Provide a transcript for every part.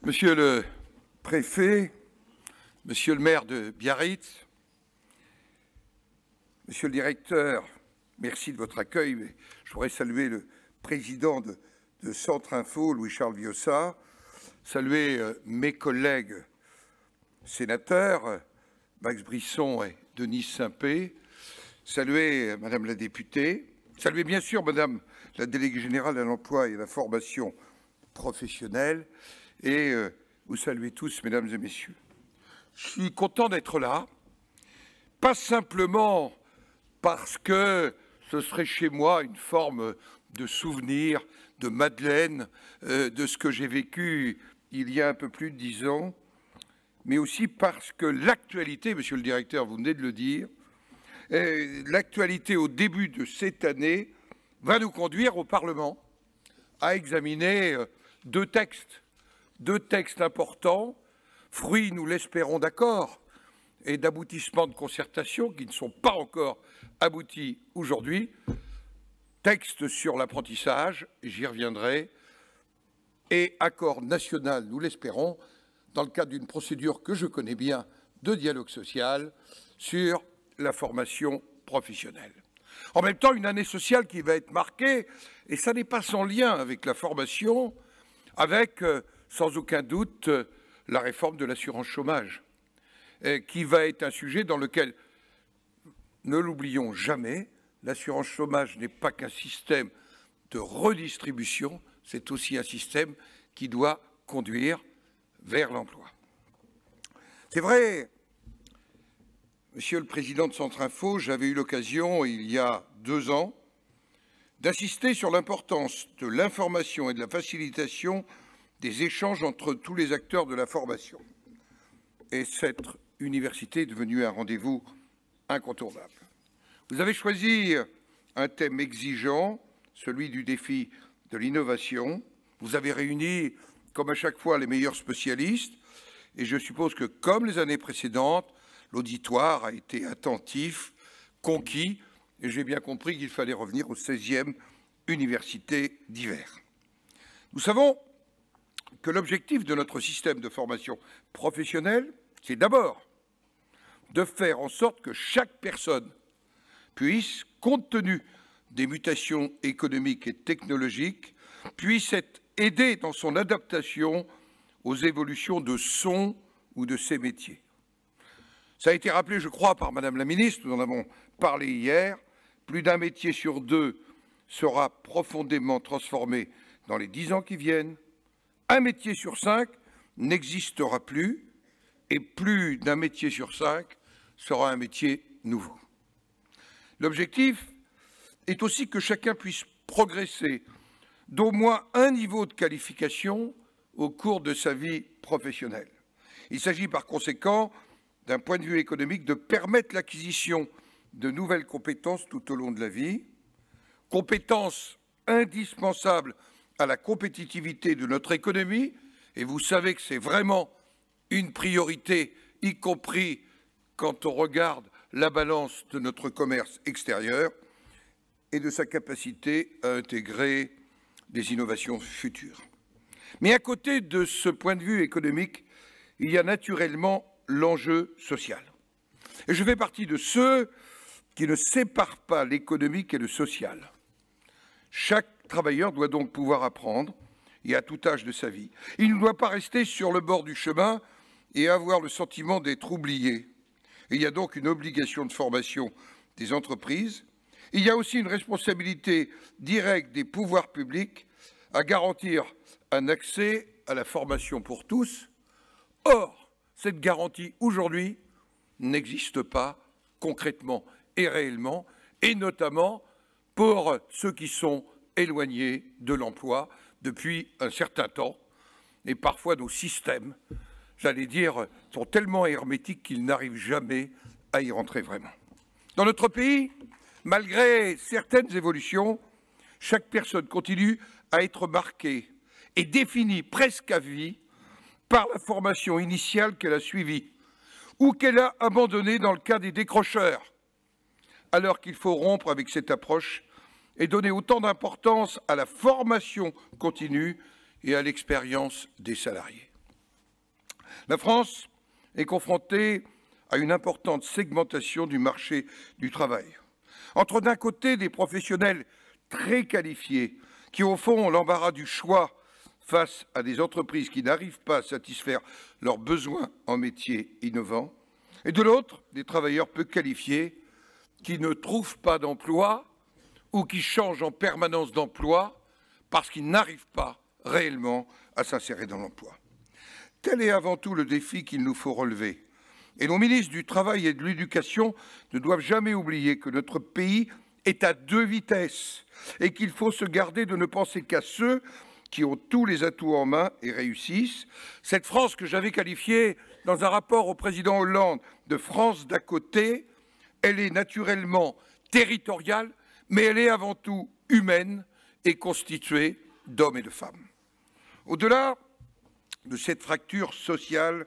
Monsieur le préfet, monsieur le maire de Biarritz, monsieur le directeur, merci de votre accueil. Je voudrais saluer le président de Centre Info, Louis-Charles Viossa, saluer mes collègues sénateurs, Max Brisson et Denise Saint-Pé, saluer Madame la députée, saluer bien sûr Madame la déléguée générale à l'emploi et à la formation professionnelle, et vous saluez tous, mesdames et messieurs. Je suis content d'être là, pas simplement parce que ce serait chez moi une forme de souvenir, de Madeleine, de ce que j'ai vécu il y a un peu plus de 10 ans, mais aussi parce que l'actualité, monsieur le directeur, vous venez de le dire, l'actualité au début de cette année va nous conduire au Parlement à examiner deux textes importants, fruits, nous l'espérons, d'accords et d'aboutissements de concertation qui ne sont pas encore aboutis aujourd'hui. Texte sur l'apprentissage, j'y reviendrai, et accord national, nous l'espérons, dans le cadre d'une procédure que je connais bien de dialogue social sur la formation professionnelle. En même temps, une année sociale qui va être marquée, et ça n'est pas sans lien avec la formation, avec sans aucun doute la réforme de l'assurance chômage, qui va être un sujet dans lequel, ne l'oublions jamais, l'assurance chômage n'est pas qu'un système de redistribution, c'est aussi un système qui doit conduire vers l'emploi. C'est vrai, monsieur le président de Centre Info, j'avais eu l'occasion, il y a 2 ans, d'insister sur l'importance de l'information et de la facilitation des échanges entre tous les acteurs de la formation. Et cette université est devenue un rendez-vous incontournable. Vous avez choisi un thème exigeant, celui du défi de l'innovation. Vous avez réuni, comme à chaque fois, les meilleurs spécialistes. Et je suppose que, comme les années précédentes, l'auditoire a été attentif, conquis. Et j'ai bien compris qu'il fallait revenir aux 16e universités d'hiver. Nous savons que l'objectif de notre système de formation professionnelle, c'est d'abord de faire en sorte que chaque personne puisse, compte tenu des mutations économiques et technologiques, puisse être aidée dans son adaptation aux évolutions de son ou de ses métiers. Ça a été rappelé, je crois, par Madame la ministre, nous en avons parlé hier, plus d'un métier sur 2 sera profondément transformé dans les 10 ans qui viennent, un métier sur 5 n'existera plus, et plus d'un métier sur 5 sera un métier nouveau. L'objectif est aussi que chacun puisse progresser d'au moins un niveau de qualification au cours de sa vie professionnelle. Il s'agit par conséquent, d'un point de vue économique, de permettre l'acquisition de nouvelles compétences tout au long de la vie, compétences indispensables à la compétitivité de notre économie, et vous savez que c'est vraiment une priorité, y compris quand on regarde la balance de notre commerce extérieur et de sa capacité à intégrer des innovations futures. Mais à côté de ce point de vue économique, il y a naturellement l'enjeu social. Et je fais partie de ceux qui ne séparent pas l'économique et le social. Chaque travailleur doit donc pouvoir apprendre, et à tout âge de sa vie. Il ne doit pas rester sur le bord du chemin et avoir le sentiment d'être oublié. Et il y a donc une obligation de formation des entreprises. Il y a aussi une responsabilité directe des pouvoirs publics à garantir un accès à la formation pour tous. Or, cette garantie, aujourd'hui, n'existe pas concrètement et réellement, et notamment pour ceux qui sont éloignés de l'emploi depuis un certain temps, et parfois nos systèmes, j'allais dire, sont tellement hermétiques qu'ils n'arrivent jamais à y rentrer vraiment. Dans notre pays, malgré certaines évolutions, chaque personne continue à être marquée et définie presque à vie par la formation initiale qu'elle a suivie ou qu'elle a abandonnée dans le cas des décrocheurs, alors qu'il faut rompre avec cette approche et donner autant d'importance à la formation continue et à l'expérience des salariés. La France est confrontée à une importante segmentation du marché du travail. Entre d'un côté des professionnels très qualifiés qui au fond ont l'embarras du choix face à des entreprises qui n'arrivent pas à satisfaire leurs besoins en métiers innovants, et de l'autre des travailleurs peu qualifiés qui ne trouvent pas d'emploi ou qui changent en permanence d'emploi parce qu'ils n'arrivent pas réellement à s'insérer dans l'emploi. Tel est avant tout le défi qu'il nous faut relever. Et nos ministres du Travail et de l'Éducation ne doivent jamais oublier que notre pays est à deux vitesses et qu'il faut se garder de ne penser qu'à ceux qui ont tous les atouts en main et réussissent. Cette France que j'avais qualifiée dans un rapport au président Hollande de France d'à côté, elle est naturellement territoriale, mais elle est avant tout humaine et constituée d'hommes et de femmes. Au-delà de cette fracture sociale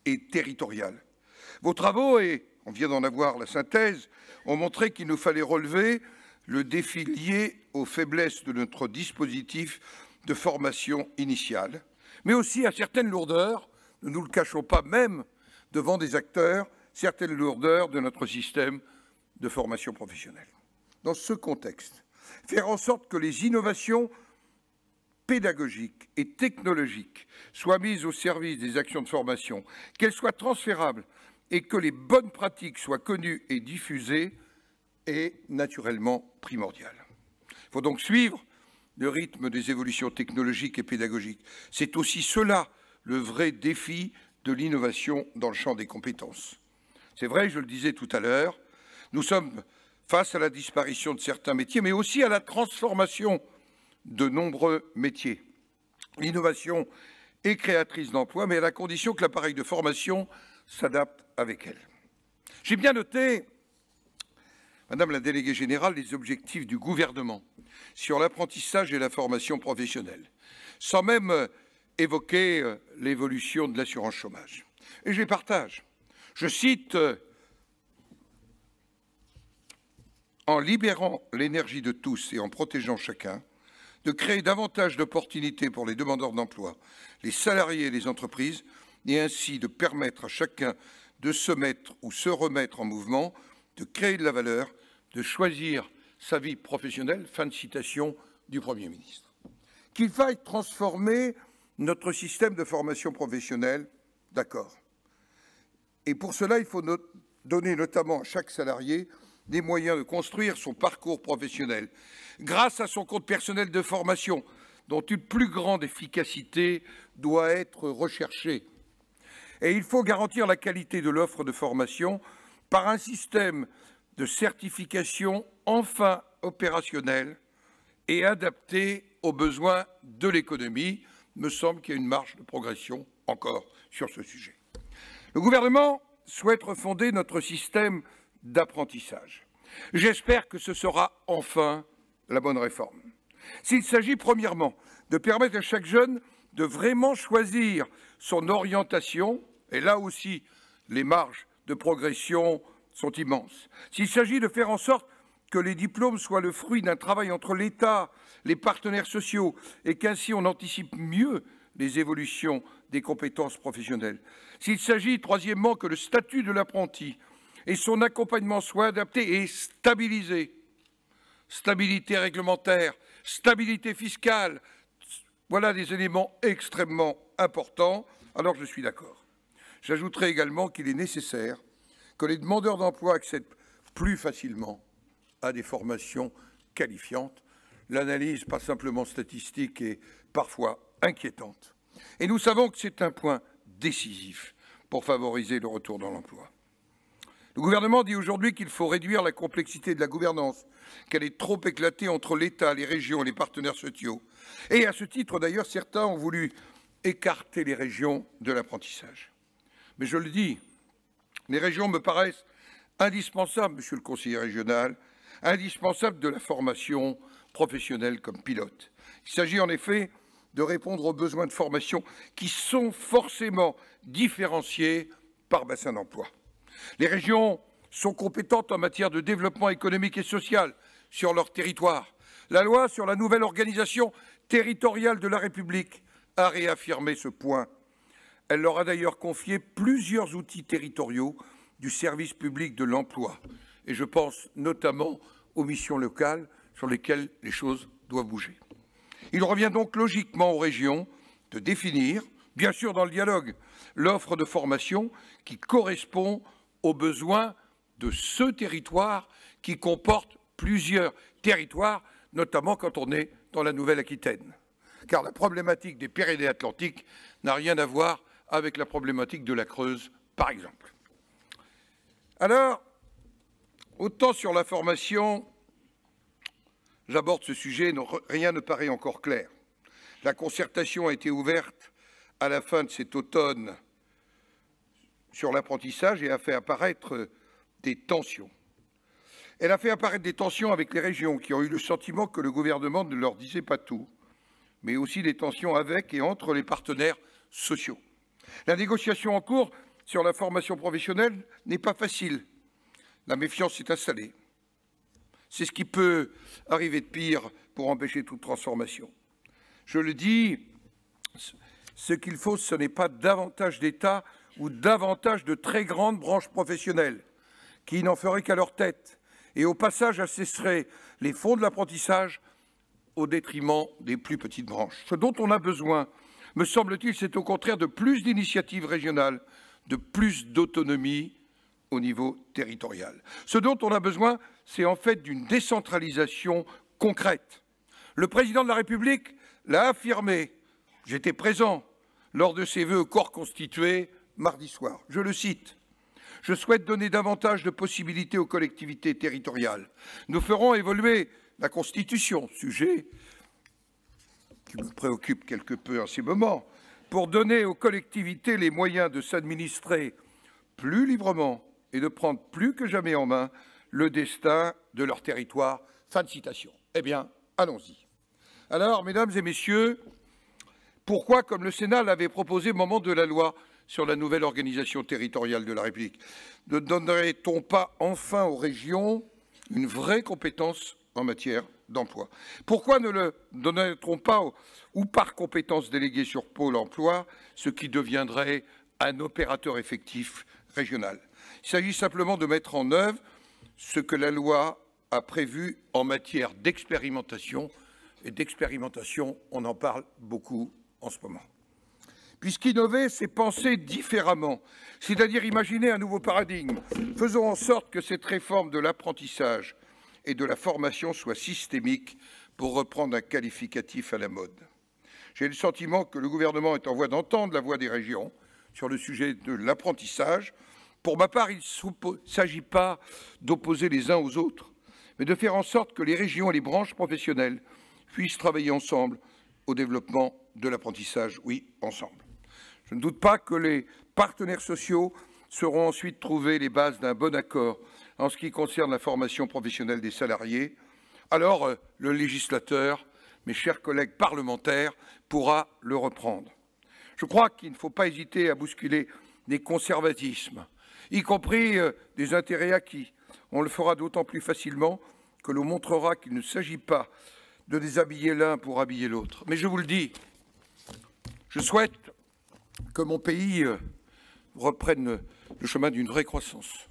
et territoriale, vos travaux, et on vient d'en avoir la synthèse, ont montré qu'il nous fallait relever le défi lié aux faiblesses de notre dispositif de formation initiale, mais aussi à certaines lourdeurs, ne nous le cachons pas même devant des acteurs, certaines lourdeurs de notre système de formation professionnelle. Dans ce contexte, faire en sorte que les innovations pédagogiques et technologiques soient mises au service des actions de formation, qu'elles soient transférables et que les bonnes pratiques soient connues et diffusées est naturellement primordial. Il faut donc suivre le rythme des évolutions technologiques et pédagogiques. C'est aussi cela le vrai défi de l'innovation dans le champ des compétences. C'est vrai, je le disais tout à l'heure, nous sommes face à la disparition de certains métiers, mais aussi à la transformation de nombreux métiers. L'innovation est créatrice d'emplois, mais à la condition que l'appareil de formation s'adapte avec elle. J'ai bien noté, Madame la déléguée générale, les objectifs du gouvernement sur l'apprentissage et la formation professionnelle, sans même évoquer l'évolution de l'assurance chômage. Et je les partage. Je cite « En libérant l'énergie de tous et en protégeant chacun, de créer davantage d'opportunités pour les demandeurs d'emploi, les salariés et les entreprises, et ainsi de permettre à chacun de se mettre ou se remettre en mouvement, de créer de la valeur, de choisir sa vie professionnelle », fin de citation du Premier ministre. Qu'il faille transformer notre système de formation professionnelle, d'accord. Et pour cela, il faut donner notamment à chaque salarié des moyens de construire son parcours professionnel grâce à son compte personnel de formation, dont une plus grande efficacité doit être recherchée. Et il faut garantir la qualité de l'offre de formation par un système de certification enfin opérationnel et adapté aux besoins de l'économie. Il me semble qu'il y a une marge de progression encore sur ce sujet. Le gouvernement souhaite refonder notre système d'apprentissage. J'espère que ce sera enfin la bonne réforme. S'il s'agit premièrement de permettre à chaque jeune de vraiment choisir son orientation, et là aussi les marges de progression sont immenses. S'il s'agit de faire en sorte que les diplômes soient le fruit d'un travail entre l'État, les partenaires sociaux, et qu'ainsi on anticipe mieux les évolutions des compétences professionnelles. S'il s'agit, troisièmement, que le statut de l'apprenti et son accompagnement soient adaptés et stabilisés. Stabilité réglementaire, stabilité fiscale, voilà des éléments extrêmement importants, alors je suis d'accord. J'ajouterai également qu'il est nécessaire que les demandeurs d'emploi accèdent plus facilement à des formations qualifiantes. L'analyse, pas simplement statistique, est parfois inquiétante. Et nous savons que c'est un point décisif pour favoriser le retour dans l'emploi. Le gouvernement dit aujourd'hui qu'il faut réduire la complexité de la gouvernance, qu'elle est trop éclatée entre l'État, les régions et les partenaires sociaux. Et à ce titre, d'ailleurs, certains ont voulu écarter les régions de l'apprentissage. Mais je le dis, les régions me paraissent indispensables, monsieur le conseiller régional, indispensables de la formation professionnelle comme pilote. Il s'agit en effet de répondre aux besoins de formation qui sont forcément différenciés par bassin d'emploi. Les régions sont compétentes en matière de développement économique et social sur leur territoire. La loi sur la nouvelle organisation territoriale de la République a réaffirmé ce point. Elle leur a d'ailleurs confié plusieurs outils territoriaux du service public de l'emploi. Et je pense notamment aux missions locales sur lesquelles les choses doivent bouger. Il revient donc logiquement aux régions de définir, bien sûr dans le dialogue, l'offre de formation qui correspond aux besoins de ce territoire qui comporte plusieurs territoires, notamment quand on est dans la Nouvelle-Aquitaine. Car la problématique des Pyrénées-Atlantiques n'a rien à voir avec la problématique de la Creuse, par exemple. Alors, autant sur la formation, j'aborde ce sujet, rien ne paraît encore clair. La concertation a été ouverte à la fin de cet automne sur l'apprentissage et a fait apparaître des tensions. Elle a fait apparaître des tensions avec les régions qui ont eu le sentiment que le gouvernement ne leur disait pas tout, mais aussi des tensions avec et entre les partenaires sociaux. La négociation en cours sur la formation professionnelle n'est pas facile. La méfiance s'est installée. C'est ce qui peut arriver de pire pour empêcher toute transformation. Je le dis, ce qu'il faut, ce n'est pas davantage d'État ou davantage de très grandes branches professionnelles qui n'en feraient qu'à leur tête et au passage assesseraient les fonds de l'apprentissage au détriment des plus petites branches. Ce dont on a besoin, me semble-t-il, c'est au contraire de plus d'initiatives régionales, de plus d'autonomie au niveau territorial. Ce dont on a besoin, c'est en fait d'une décentralisation concrète. Le président de la République l'a affirmé, j'étais présent lors de ses vœux au corps constitué mardi soir. Je le cite. « Je souhaite donner davantage de possibilités aux collectivités territoriales. Nous ferons évoluer la Constitution, sujet qui me préoccupe quelque peu en ces moments, pour donner aux collectivités les moyens de s'administrer plus librement et de prendre plus que jamais en main le destin de leur territoire. » Fin de citation. Eh bien, allons-y. Alors, mesdames et messieurs, pourquoi, comme le Sénat l'avait proposé au moment de la loi sur la nouvelle organisation territoriale de la République, ne donnerait-on pas enfin aux régions une vraie compétence en matière d'emploi? Pourquoi ne le donnerait-on pas, ou par compétence déléguée sur Pôle emploi, ce qui deviendrait un opérateur effectif régional? Il s'agit simplement de mettre en œuvre ce que la loi a prévu en matière d'expérimentation, et d'expérimentation, on en parle beaucoup en ce moment. Puisqu'innover, c'est penser différemment, c'est-à-dire imaginer un nouveau paradigme. Faisons en sorte que cette réforme de l'apprentissage et de la formation soit systémique, pour reprendre un qualificatif à la mode. J'ai le sentiment que le gouvernement est en voie d'entendre la voix des régions sur le sujet de l'apprentissage. Pour ma part, il ne s'agit pas d'opposer les uns aux autres, mais de faire en sorte que les régions et les branches professionnelles puissent travailler ensemble au développement de l'apprentissage, oui, ensemble. Je ne doute pas que les partenaires sociaux sauront ensuite trouver les bases d'un bon accord en ce qui concerne la formation professionnelle des salariés. Alors, le législateur, mes chers collègues parlementaires, pourra le reprendre. Je crois qu'il ne faut pas hésiter à bousculer des conservatismes, y compris des intérêts acquis. On le fera d'autant plus facilement que l'on montrera qu'il ne s'agit pas de déshabiller l'un pour habiller l'autre. Mais je vous le dis, je souhaite que mon pays reprenne le chemin d'une vraie croissance.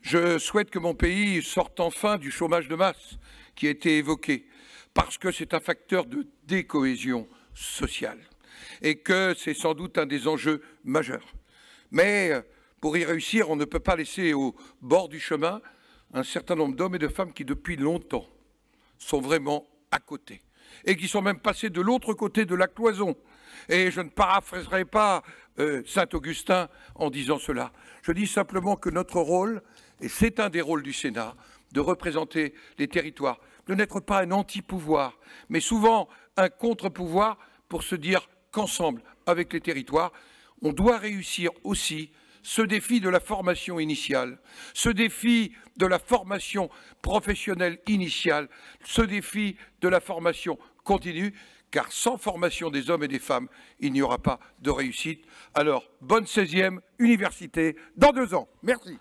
Je souhaite que mon pays sorte enfin du chômage de masse qui a été évoqué, parce que c'est un facteur de décohésion sociale et que c'est sans doute un des enjeux majeurs. Mais pour y réussir, on ne peut pas laisser au bord du chemin un certain nombre d'hommes et de femmes qui, depuis longtemps, sont vraiment à côté et qui sont même passés de l'autre côté de la cloison. Et je ne paraphraserai pas Saint-Augustin en disant cela. Je dis simplement que notre rôle, et c'est un des rôles du Sénat, de représenter les territoires, de n'être pas un anti-pouvoir, mais souvent un contre-pouvoir pour se dire qu'ensemble, avec les territoires, on doit réussir aussi ce défi de la formation initiale, ce défi de la formation professionnelle initiale, ce défi de la formation continue, car sans formation des hommes et des femmes, il n'y aura pas de réussite. Alors, bonne 16e université dans 2 ans. Merci.